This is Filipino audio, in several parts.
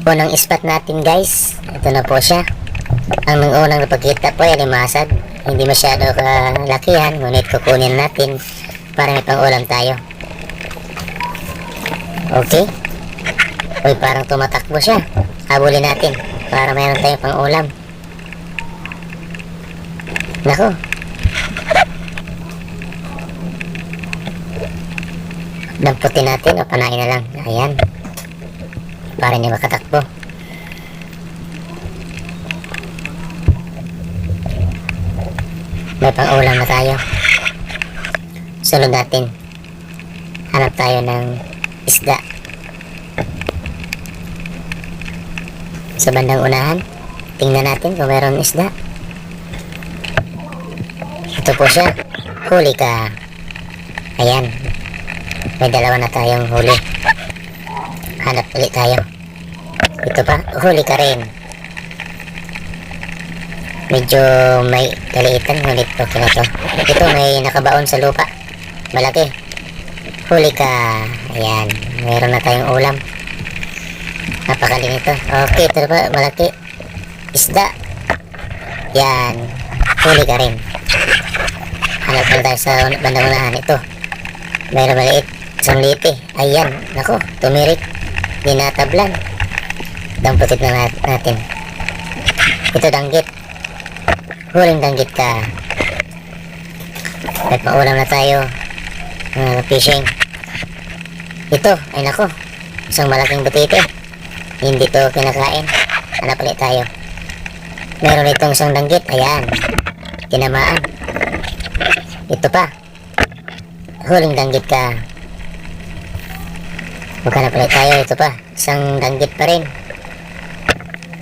Unang spot natin guys, ito na po siya. Ang unang napagkita po ay limasag. Hindi masyado kalakihan, ngunit kukunin natin para may pang-ulam tayo. Okay. Uy, parang tumatakbo siya. Habulin natin para mayroon tayong pang-ulam. Nako. Damputin natin o panain na lang. Ayan. Para hindi makatakbo. May pang-ulam na tayo. Sunod natin. Hanap tayo ng isda. Sa bandang unahan, tingnan natin kung mayroon isda. Ito po siya. Huli ka. Ayan. May dalawa na tayong huli. Hanap ulit tayo. Ito pa. Huli ka rin. Medyo may kaliitan, ngunit okay na to. Ito may nakabaon sa lupa. Malaki. Huli ka. Ayan. Mayroon na tayong ulam. Napakaling ito. Okay, ito pa. Malaki. Isda. Yan. Huli ka rin. Hanap na tayo sa bandang unahan. Ito. Mayroon maliit. Isang lipi. Ayan. Nako. Tumirik. Dinatablan. Damputit na natin. Ito danggit. Huling danggit ka. May paulam na tayo. Fishing. Ito. Ay nako. Isang malaking butite. Hindi to kinakain. Hanap ulit tayo. Meron itong isang danggit. Ayan. Tinamaan. Ito pa. Huling danggit ka. Maghanap ulit tayo. Ito pa. Isang danggit pa rin.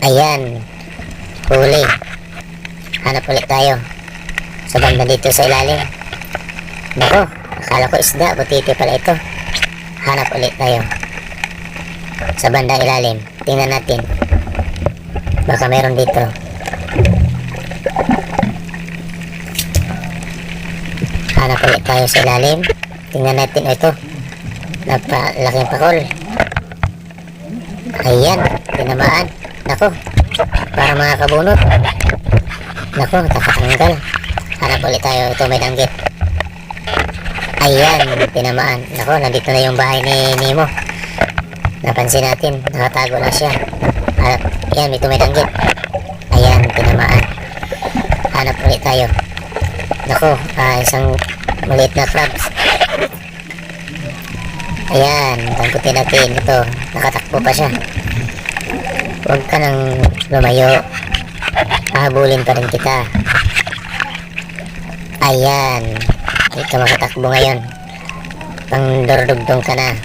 Ayan. Huli. Hanap ulit tayo. Sa banda dito sa ilalim. Nako. Akala ko isda. Butite pala ito. Hanap ulit tayo. Sa bandang ilalim. Tingnan natin. Baka meron dito. Hanap ulit tayo sa ilalim. Tingnan natin. Ito. Napalaking pakol. Ayan. Tinamaan. Nako. Para mga kabunot. Nako. Nakatanggal. Hanap ulit tayo. Ito may danggit. Ayan. Tinamaan. Nako. Nandito na yung bahay ni Nemo. Napansin natin, nakatago na siya. At yan, may tumitanggit. Ayan, tinamaan. Hanap ulit tayo. Nako, isang maliit na crabs. Ayan, tangkutin natin. Ito, nakatakbo pa siya. Huwag ka nang lumayo. Hahabulin pa rin kita. Ayan, hindi ka makatakbo ngayon. Pangdordugdong ka na.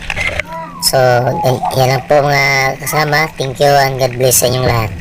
So, yan lang po mga kasama. Thank you and God bless sa inyong lahat.